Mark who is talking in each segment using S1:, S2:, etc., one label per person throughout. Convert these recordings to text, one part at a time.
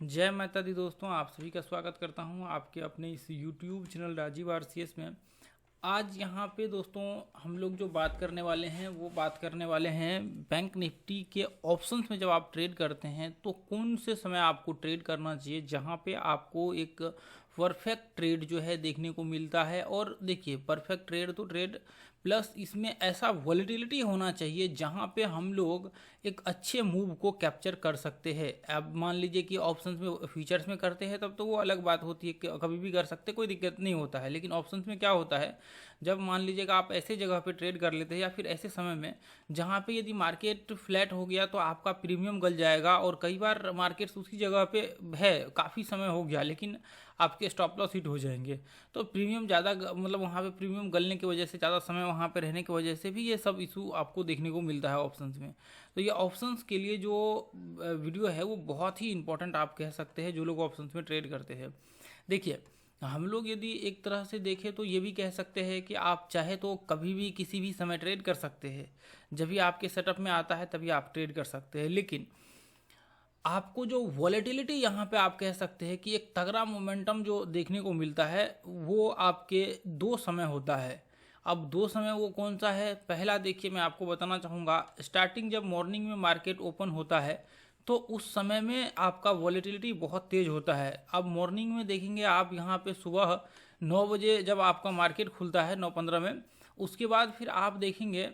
S1: जय माता दी दोस्तों, आप सभी का स्वागत करता हूं आपके अपने इस YouTube चैनल राजीव आरसीएस में। आज यहाँ पे दोस्तों हम लोग जो बात करने वाले हैं वो बात करने वाले हैं बैंक निफ्टी के ऑप्शंस में। जब आप ट्रेड करते हैं तो कौन से समय आपको ट्रेड करना चाहिए जहाँ पे आपको एक परफेक्ट ट्रेड जो है देखने को मिलता है। और देखिए, परफेक्ट ट्रेड तो ट्रेड प्लस इसमें ऐसा वॉलेटिलिटी होना चाहिए जहाँ पे हम लोग एक अच्छे मूव को कैप्चर कर सकते हैं। अब मान लीजिए कि ऑप्शंस में फ्यूचर्स में करते हैं तब तो वो अलग बात होती है कि कभी भी कर सकते, कोई दिक्कत नहीं होता है। लेकिन ऑप्शंस में क्या होता है, जब मान लीजिएगा आप ऐसे जगह पे ट्रेड कर लेते हैं या फिर ऐसे समय में जहाँ पे यदि मार्केट फ्लैट हो गया तो आपका प्रीमियम गल जाएगा। और कई बार मार्केट्स उसी जगह पे है, काफ़ी समय हो गया, लेकिन आपके स्टॉप लॉस हिट हो जाएंगे। तो प्रीमियम ज़्यादा मतलब वहाँ पे प्रीमियम गलने की वजह से, ज़्यादा समय वहाँ पे रहने की वजह से भी ये सब इशू आपको देखने को मिलता है ऑप्शंस में। तो ये ऑप्शंस के लिए जो वीडियो है वो बहुत ही इंपॉर्टेंट आप कह सकते हैं, जो लोग ऑप्शंस में ट्रेड करते हैं। देखिए, हम लोग यदि एक तरह से देखें तो ये भी कह सकते हैं कि आप चाहे तो कभी भी किसी भी समय ट्रेड कर सकते हैं। जब भी आपके सेटअप में आता है तभी आप ट्रेड कर सकते हैं। लेकिन आपको जो वॉलेटिलिटी यहाँ पे आप कह सकते हैं कि एक तगड़ा मोमेंटम जो देखने को मिलता है वो आपके दो समय होता है। अब दो समय वो कौन सा है, पहला देखिए मैं आपको बताना चाहूँगा। स्टार्टिंग जब मॉर्निंग में मार्केट ओपन होता है तो उस समय में आपका वॉलेटिलिटी बहुत तेज़ होता है। अब मॉर्निंग में देखेंगे आप यहाँ पे सुबह 9 बजे जब आपका मार्केट खुलता है 9:15 में, उसके बाद फिर आप देखेंगे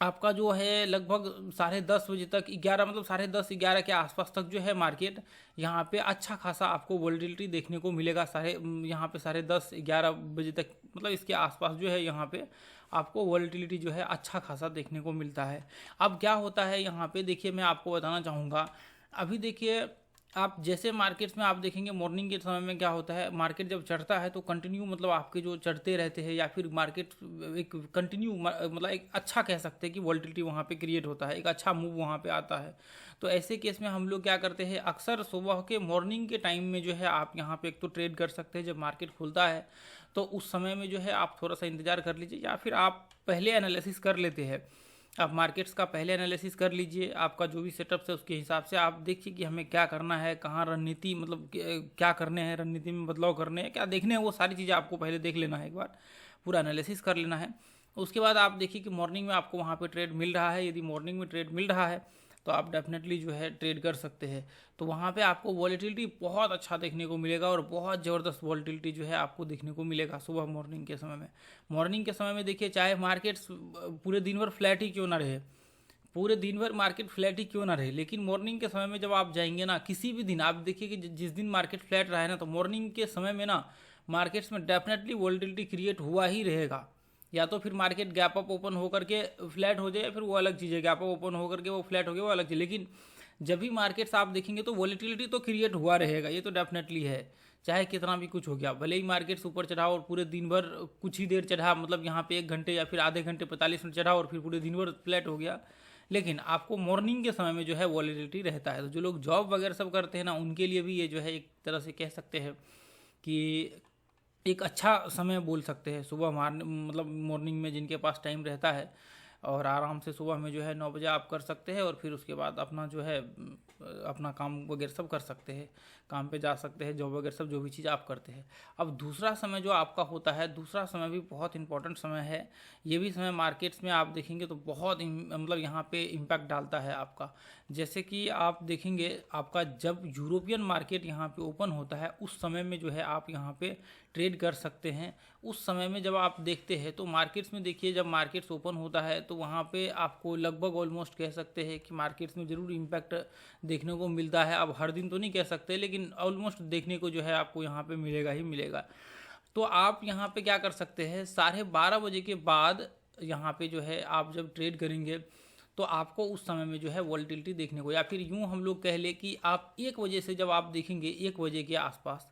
S1: आपका जो है लगभग 10:30 बजे तक, 11 मतलब 10:30 11 के आसपास तक जो है मार्केट यहाँ पे अच्छा खासा आपको वोलेटिलिटी देखने को मिलेगा। यहाँ पे 10:30 11 बजे तक, मतलब इसके आसपास जो है यहाँ पे आपको वोलेटिलिटी जो है अच्छा खासा देखने को मिलता है। अब क्या होता है यहाँ पे, देखिए मैं आपको बताना चाहूँगा। अभी देखिए, आप जैसे मार्केट्स में आप देखेंगे मॉर्निंग के समय में क्या होता है, मार्केट जब चढ़ता है तो कंटिन्यू मतलब आपके जो चढ़ते रहते हैं, या फिर मार्केट एक कंटिन्यू मतलब एक अच्छा कह सकते हैं कि वॉलेटिलिटी वहाँ पे क्रिएट होता है, एक अच्छा मूव वहाँ पे आता है। तो ऐसे केस में हम लोग क्या करते हैं, अक्सर सुबह के मॉर्निंग के टाइम में जो है आप यहाँ पे एक तो ट्रेड कर सकते हैं। जब मार्केट खुलता है तो उस समय में जो है आप थोड़ा सा इंतज़ार कर लीजिए, या फिर आप पहले एनालिसिस कर लेते हैं। आप मार्केट्स का पहले एनालिसिस कर लीजिए, आपका जो भी सेटअप है उसके हिसाब से आप देखिए कि हमें क्या करना है, कहाँ रणनीति मतलब क्या करने हैं, रणनीति में बदलाव करने हैं, क्या देखने हैं, वो सारी चीज़ें आपको पहले देख लेना है, एक बार पूरा एनालिसिस कर लेना है। उसके बाद आप देखिए कि मॉर्निंग में आपको वहाँ पे ट्रेड मिल रहा है। यदि मॉर्निंग में ट्रेड मिल रहा है तो आप डेफिनेटली जो है ट्रेड कर सकते हैं। तो वहाँ पे आपको वॉलेटिलिटी बहुत अच्छा देखने को मिलेगा, और बहुत ज़बरदस्त वॉलेटिलिटी जो है आपको देखने को मिलेगा सुबह मॉर्निंग के समय में। मॉर्निंग के समय में देखिए, चाहे मार्केट्स पूरे दिन भर फ्लैट ही क्यों ना रहे, पूरे दिन भर मार्केट फ्लैट ही क्यों ना रहे, लेकिन मॉर्निंग के समय में जब आप जाएंगे ना, किसी भी दिन आप देखिए कि जिस दिन मार्केट फ्लैट रहा है ना, तो मॉर्निंग के समय में ना मार्केट्स में डेफिनेटली वॉलेटिलिटी क्रिएट हुआ ही रहेगा। या तो फिर मार्केट गैप अप ओपन होकर के फ्लैट हो जाए, फिर वो अलग चीज़ है, गैप अप ओपन होकर के वो फ्लैट हो गया, वो अलग चीज़। लेकिन जब भी मार्केट्स आप देखेंगे तो वॉलेटिलिटी तो क्रिएट हुआ रहेगा, ये तो डेफिनेटली है। चाहे कितना भी कुछ हो गया, भले ही मार्केट्स ऊपर चढ़ा और पूरे दिन भर कुछ ही देर चढ़ा, मतलब यहाँ पे 1 घंटे या फिर आधे घंटे 45 मिनट चढ़ा और फिर पूरे दिन भर फ्लैट हो गया, लेकिन आपको मॉर्निंग के समय में जो है वॉलेटिलिटी रहता है। तो जो लोग जॉब वगैरह सब करते हैं ना, उनके लिए भी ये जो है एक तरह से कह सकते हैं कि एक अच्छा समय बोल सकते हैं। सुबह मतलब मॉर्निंग में जिनके पास टाइम रहता है, और आराम से सुबह में जो है 9 बजे आप कर सकते हैं, और फिर उसके बाद अपना जो है अपना काम वगैरह सब कर सकते हैं, काम पे जा सकते हैं, जॉब वगैरह सब जो भी चीज़ आप करते हैं। अब दूसरा समय जो आपका होता है, दूसरा समय भी बहुत इंपॉर्टेंट समय है। ये भी समय मार्केट्स में आप देखेंगे तो बहुत मतलब यहाँ पे इम्पैक्ट डालता है आपका। जैसे कि आप देखेंगे, आपका जब यूरोपियन मार्केट यहाँ पे ओपन होता है उस समय में जो है आप यहाँ पे ट्रेड कर सकते हैं। उस समय में जब आप देखते हैं तो मार्केट्स में देखिए, जब मार्केट्स ओपन होता है तो वहाँ पे आपको लगभग ऑलमोस्ट कह सकते हैं कि मार्केट्स में ज़रूर इम्पैक्ट देखने को मिलता है। अब हर दिन तो नहीं कह सकते, लेकिन ऑलमोस्ट देखने को जो है आपको यहाँ पे मिलेगा ही मिलेगा। तो आप यहाँ पे क्या कर सकते हैं, 12:30 बजे के बाद यहाँ पे जो है आप जब ट्रेड करेंगे तो आपको उस समय में जो है वॉलेटिलिटी देखने को, या फिर यूँ हम लोग कह ले कि आप 1 बजे से जब आप देखेंगे, 1 बजे के आसपास,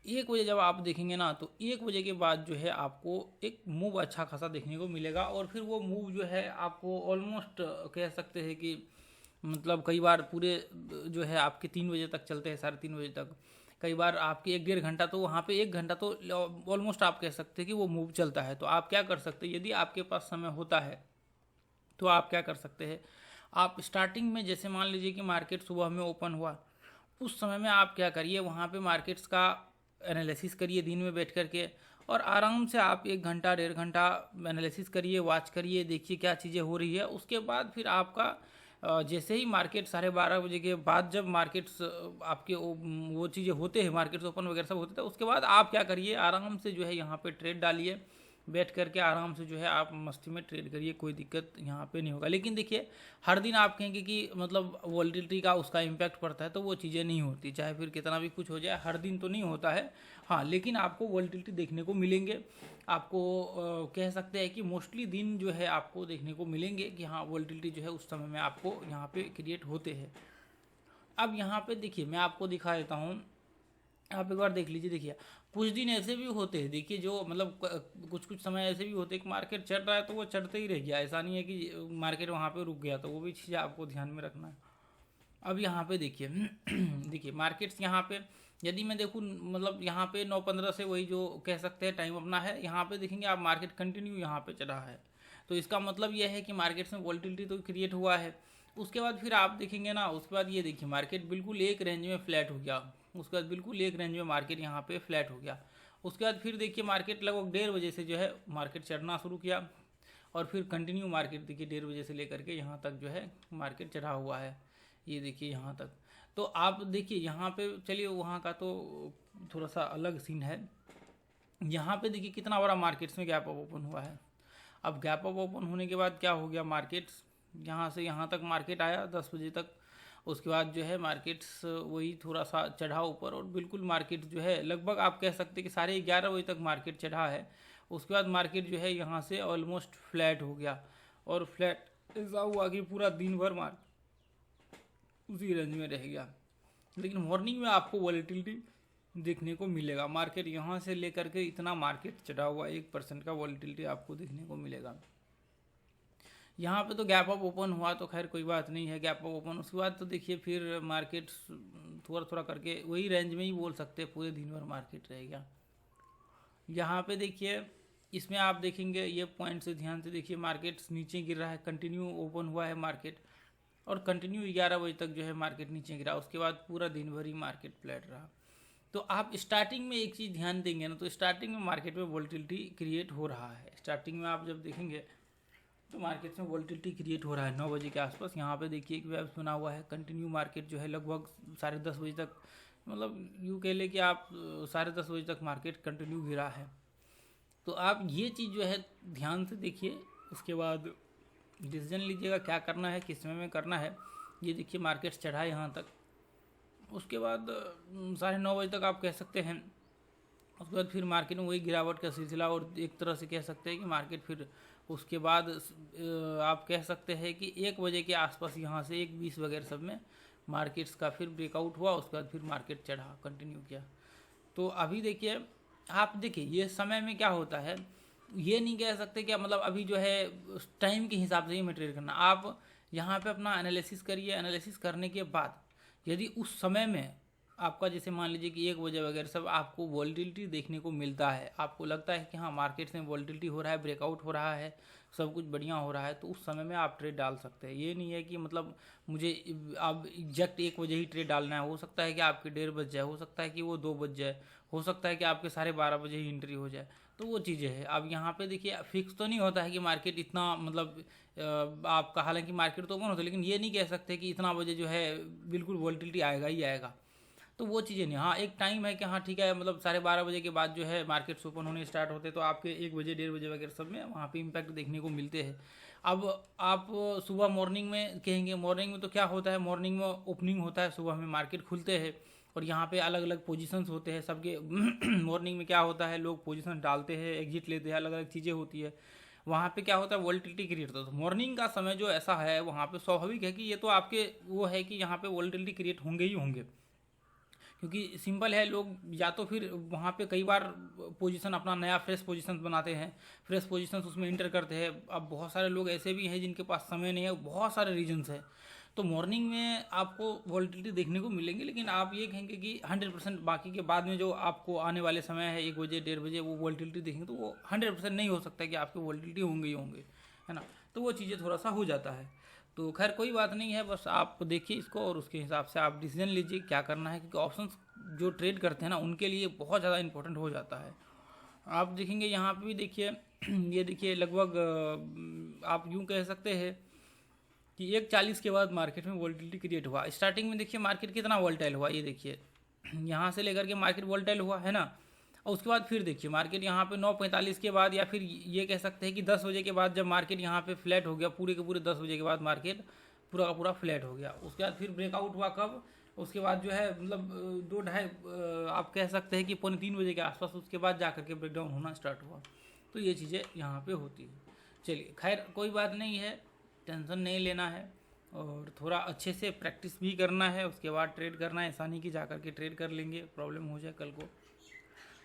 S1: 1 बजे जब आप देखेंगे ना, तो 1 बजे के बाद जो है आपको एक मूव अच्छा खासा देखने को मिलेगा। और फिर वो मूव जो है आपको ऑलमोस्ट कह सकते हैं कि मतलब कई बार पूरे जो है आपके 3 बजे तक चलते हैं, 3:30 बजे तक। कई बार आपके 1 डेढ़ घंटा, तो वहाँ पे 1 घंटा तो ऑलमोस्ट आप कह सकते हैं कि वो मूव चलता है। तो आप क्या कर सकते हैं, यदि आपके पास समय होता है तो आप क्या कर सकते हैं, आप स्टार्टिंग में जैसे मान लीजिए कि मार्केट सुबह में ओपन हुआ, उस समय में आप क्या करिए, वहाँ पे मार्केट्स का एनालिसिस करिए दिन में बैठ कर के, और आराम से आप 1 घंटा 1.5 घंटा एनालिसिस करिए, वॉच करिए, देखिए क्या चीज़ें हो रही है। उसके बाद फिर आपका जैसे ही मार्केट 12:30 बजे के बाद जब मार्केट्स आपके वो चीज़ें होते हैं, मार्केट्स ओपन वगैरह सब होते थे, उसके बाद आप क्या करिए, आराम से जो है यहाँ पे ट्रेड डालिए, बैठ करके आराम से जो है आप मस्ती में ट्रेड करिए, कोई दिक्कत यहाँ पे नहीं होगा। लेकिन देखिए, हर दिन आप कहेंगे कि मतलब वॉलीटिलिटी का उसका इम्पैक्ट पड़ता है, तो वो चीज़ें नहीं होती, चाहे फिर कितना भी कुछ हो जाए, हर दिन तो नहीं होता है। हाँ, लेकिन आपको वॉलीटिलिटी देखने को मिलेंगे। आपको कह सकते हैं कि मोस्टली दिन जो है आपको देखने को मिलेंगे कि हाँ, वॉलीटिलिटी जो है उस समय में आपको यहाँ पे क्रिएट होते हैं। अब यहाँ पे देखिए, मैं आपको दिखा देता हूँ, आप एक बार देख लीजिए। देखिए, कुछ दिन ऐसे भी होते हैं, देखिए जो मतलब कुछ कुछ समय ऐसे भी होते हैं कि मार्केट चढ़ रहा है तो वो चढ़ते ही रह गया, ऐसा नहीं है कि मार्केट वहाँ पे रुक गया, तो वो भी चीज़ आपको ध्यान में रखना है। अब यहाँ पे देखिए देखिए मार्केट्स यहाँ पे यदि मैं देखूँ, मतलब यहाँ पे 9:15 से वही जो कह सकते हैं टाइम अपना है, यहाँ पे देखेंगे आप मार्केट कंटिन्यू यहाँ पे चढ़ा है, तो इसका मतलब यह है कि मार्केट्स में वॉलीटिलिटी तो क्रिएट हुआ है। उसके बाद फिर आप देखेंगे ना, उसके बाद ये देखिए मार्केट बिल्कुल एक रेंज में फ्लैट हो गया, उसके बाद बिल्कुल एक रेंज में मार्केट यहाँ पे फ्लैट हो गया। उसके बाद फिर देखिए मार्केट लगभग 1:30 बजे से जो है मार्केट चढ़ना शुरू किया, और फिर कंटिन्यू मार्केट देखिए 1:30 बजे से लेकर के यहाँ तक जो है मार्केट चढ़ा हुआ है, ये देखिए यहाँ तक। तो आप देखिए यहाँ पे, चलिए वहाँ का तो थोड़ा सा अलग सीन है। यहाँ पे देखिए कितना बड़ा मार्केट्स में गैप अप ओपन हुआ है। अब गैप अप ओपन होने के बाद क्या हो गया, मार्केट्स यहाँ से यहाँ तक मार्केट आया 10 बजे तक। उसके बाद जो है मार्केट्स वही थोड़ा सा चढ़ा ऊपर, और बिल्कुल मार्केट जो है लगभग आप कह सकते हैं कि 11:30 बजे तक मार्केट चढ़ा है। उसके बाद मार्केट जो है यहाँ से ऑलमोस्ट फ्लैट हो गया, और फ्लैट ऐसा हुआ कि पूरा दिन भर मार्केट उसी रेंज में रह गया। लेकिन मॉर्निंग में आपको वॉलीटिलिटी देखने को मिलेगा, मार्केट यहाँ से लेकर के इतना मार्केट चढ़ा हुआ, 1% का वॉलीटिलिटी आपको देखने को मिलेगा। यहाँ पे तो गैप अप ओपन हुआ तो खैर कोई बात नहीं है, गैप अप ओपन, उसके बाद तो देखिए फिर मार्केट थोड़ा थोड़ा करके वही रेंज में ही बोल सकते हैं, पूरे दिन भर मार्केट रह गया। यहाँ पे देखिए, इसमें आप देखेंगे ये पॉइंट से ध्यान से देखिए, मार्केट नीचे गिर रहा है, कंटिन्यू ओपन हुआ है मार्केट, और कंटिन्यू 11 बजे तक जो है मार्केट नीचे गिरा, उसके बाद पूरा दिन भर ही मार्केट फ्लैट रहा। तो आप स्टार्टिंग में एक चीज़ ध्यान देंगे ना, तो स्टार्टिंग में मार्केट में वॉलीटिलिटी क्रिएट हो रहा है। स्टार्टिंग में आप जब देखेंगे तो मार्केट में वॉलीटिलिटी क्रिएट हो रहा है 9 बजे के आसपास। यहाँ पे देखिए एक वेव्स बना हुआ है, कंटिन्यू मार्केट जो है लगभग 10:30 बजे तक, मतलब यूँ कह ले कि आप 10:30 बजे तक मार्केट कंटिन्यू गिरा है। तो आप ये चीज़ जो है ध्यान से देखिए, उसके बाद डिसीजन लीजिएगा क्या करना है, किस समय में करना है। ये देखिए मार्केट चढ़ा यहाँ तक, उसके बाद 9:30 बजे तक आप कह सकते हैं, उसके बाद फिर मार्केट में वही गिरावट का सिलसिला, और एक तरह से कह सकते हैं कि मार्केट फिर उसके बाद आप कह सकते हैं कि 1 बजे के आसपास यहाँ से 1:20 वगैरह सब में मार्केट्स का फिर ब्रेकआउट हुआ, उसके बाद फिर मार्केट चढ़ा, कंटिन्यू किया। तो अभी देखिए, आप देखिए ये समय में क्या होता है, ये नहीं कह सकते कि मतलब अभी जो है टाइम के हिसाब से ही में ट्रेड करना। आप यहाँ पे अपना एनालिसिस करिए, एनालिसिस करने के बाद यदि उस समय में आपका जैसे मान लीजिए कि 1 बजे वगैरह सब आपको वॉलीटिलिटी देखने को मिलता है, आपको लगता है कि हाँ मार्केट में वॉलीटिलिटी हो रहा है, ब्रेकआउट हो रहा है, सब कुछ बढ़िया हो रहा है, तो उस समय में आप ट्रेड डाल सकते हैं। ये नहीं है कि मतलब मुझे अब एग्जैक्ट 1 बजे ही ट्रेड डालना है, हो सकता है कि आपके 1:30 बज जाए, हो सकता है कि वो 2 बज जाए, हो सकता है कि आपके 12:30 बजे ही एंट्री हो जाए, तो वो चीज़ें हैं। अब यहाँ पे देखिए फिक्स तो नहीं होता है कि मार्केट इतना मतलब आपका, हालांकि मार्केट तो ओपन होता है, लेकिन ये नहीं कह सकते कि इतना बजे जो है बिल्कुल वॉलीटिलिटी आएगा ही आएगा, तो वो चीज़ें नहीं। हाँ, एक टाइम है कि हाँ ठीक है, मतलब 12:30 बजे के बाद जो है मार्केट्स ओपन होने स्टार्ट होते, तो आपके 1 बजे 1:30 बजे वगैरह सब में वहाँ पे इम्पैक्ट देखने को मिलते हैं। अब आप सुबह मॉर्निंग में कहेंगे, मॉर्निंग में तो क्या होता है, मॉर्निंग में ओपनिंग होता है, सुबह में मार्केट खुलते हैं, और यहाँ पे अलग अलग पोजीशंस होते हैं सबके मॉर्निंग में क्या होता है, लोग पोजीशन डालते हैं, एग्जिट लेते हैं, अलग अलग चीज़ें होती है। वहाँ पे क्या होता है, वॉलीटिलिटी क्रिएट होता है। तो मॉर्निंग का समय जो ऐसा है, वहाँ पे स्वाभाविक है कि ये तो आपके वो है कि यहाँ पे वॉलीटिलिटी क्रिएट होंगे ही होंगे, क्योंकि सिंपल है, लोग या तो फिर वहाँ पे कई बार पोजीशन अपना नया फ्रेश पोजीशन बनाते हैं, फ्रेश पोजीशन उसमें इंटर करते हैं। अब बहुत सारे लोग ऐसे भी हैं जिनके पास समय नहीं है, बहुत सारे रीजंस है, तो मॉर्निंग में आपको वॉलीटिलिटी देखने को मिलेंगे, लेकिन आप ये कहेंगे कि 100% बाकी के बाद में जो आपको आने वाले समय है 1 बजे 1:30 बजे वो वॉलीटिलिटी देखेंगे, तो वो 100% नहीं हो सकता कि आपके वॉलीटिलिटी होंगे ही होंगे, है ना। तो वो चीज़ें थोड़ा सा हो जाता है। तो खैर कोई बात नहीं है, बस आप देखिए इसको और उसके हिसाब से आप डिसीजन लीजिए क्या करना है, क्योंकि ऑप्शंस जो ट्रेड करते हैं ना उनके लिए बहुत ज़्यादा इंपॉर्टेंट हो जाता है। आप देखेंगे यहाँ पे भी देखिए ये देखिए लगभग आप यूँ कह सकते हैं कि 1:40 के बाद मार्केट में वोलेटिलिटी क्रिएट हुआ। स्टार्टिंग में देखिए मार्केट कितना वोलेटाइल हुआ, ये देखिए यहाँ से लेकर के मार्केट वोलेटाइल हुआ है ना, और उसके बाद फिर देखिए मार्केट यहाँ पे 9:45 के बाद, या फिर ये कह सकते हैं कि 10 बजे के बाद जब मार्केट यहाँ पे फ्लैट हो गया, पूरे के पूरे 10 बजे के बाद मार्केट पूरा का पूरा फ्लैट हो गया। उसके बाद फिर ब्रेकआउट हुआ कब, उसके बाद जो है मतलब 2-2:30 आप कह सकते हैं कि 2:45 बजे के आसपास, उसके बाद जा करके ब्रेकडाउन होना स्टार्ट हुआ। तो ये चीज़ें यहाँ पे होती है। चलिए खैर कोई बात नहीं है, टेंशन नहीं लेना है और थोड़ा अच्छे से प्रैक्टिस भी करना है, उसके बाद ट्रेड करना है। ऐसा नहीं कि जा करके ट्रेड कर लेंगे प्रॉब्लम हो जाए कल को।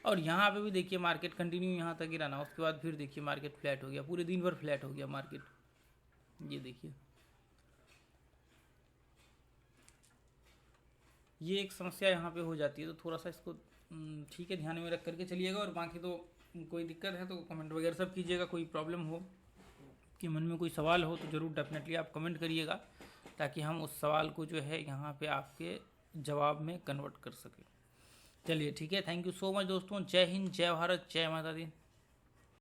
S1: और यहाँ पे भी देखिए मार्केट कंटिन्यू यहाँ तक गिरा ना, उसके बाद फिर देखिए मार्केट फ्लैट हो गया, पूरे दिन भर फ्लैट हो गया मार्केट। ये देखिए ये एक समस्या यहाँ पे हो जाती है, तो थोड़ा सा इसको ठीक है ध्यान में रख करके चलिएगा। और बाकी तो कोई दिक्कत है तो कमेंट वगैरह सब कीजिएगा, कोई प्रॉब्लम हो कि मन में कोई सवाल हो तो ज़रूर डेफिनेटली आप कमेंट करिएगा, ताकि हम उस सवाल को जो है यहाँ पे आपके जवाब में कन्वर्ट कर सकें। चलिए ठीक है, थैंक यू सो मच दोस्तों। जय हिंद, जय भारत, जय माता दी।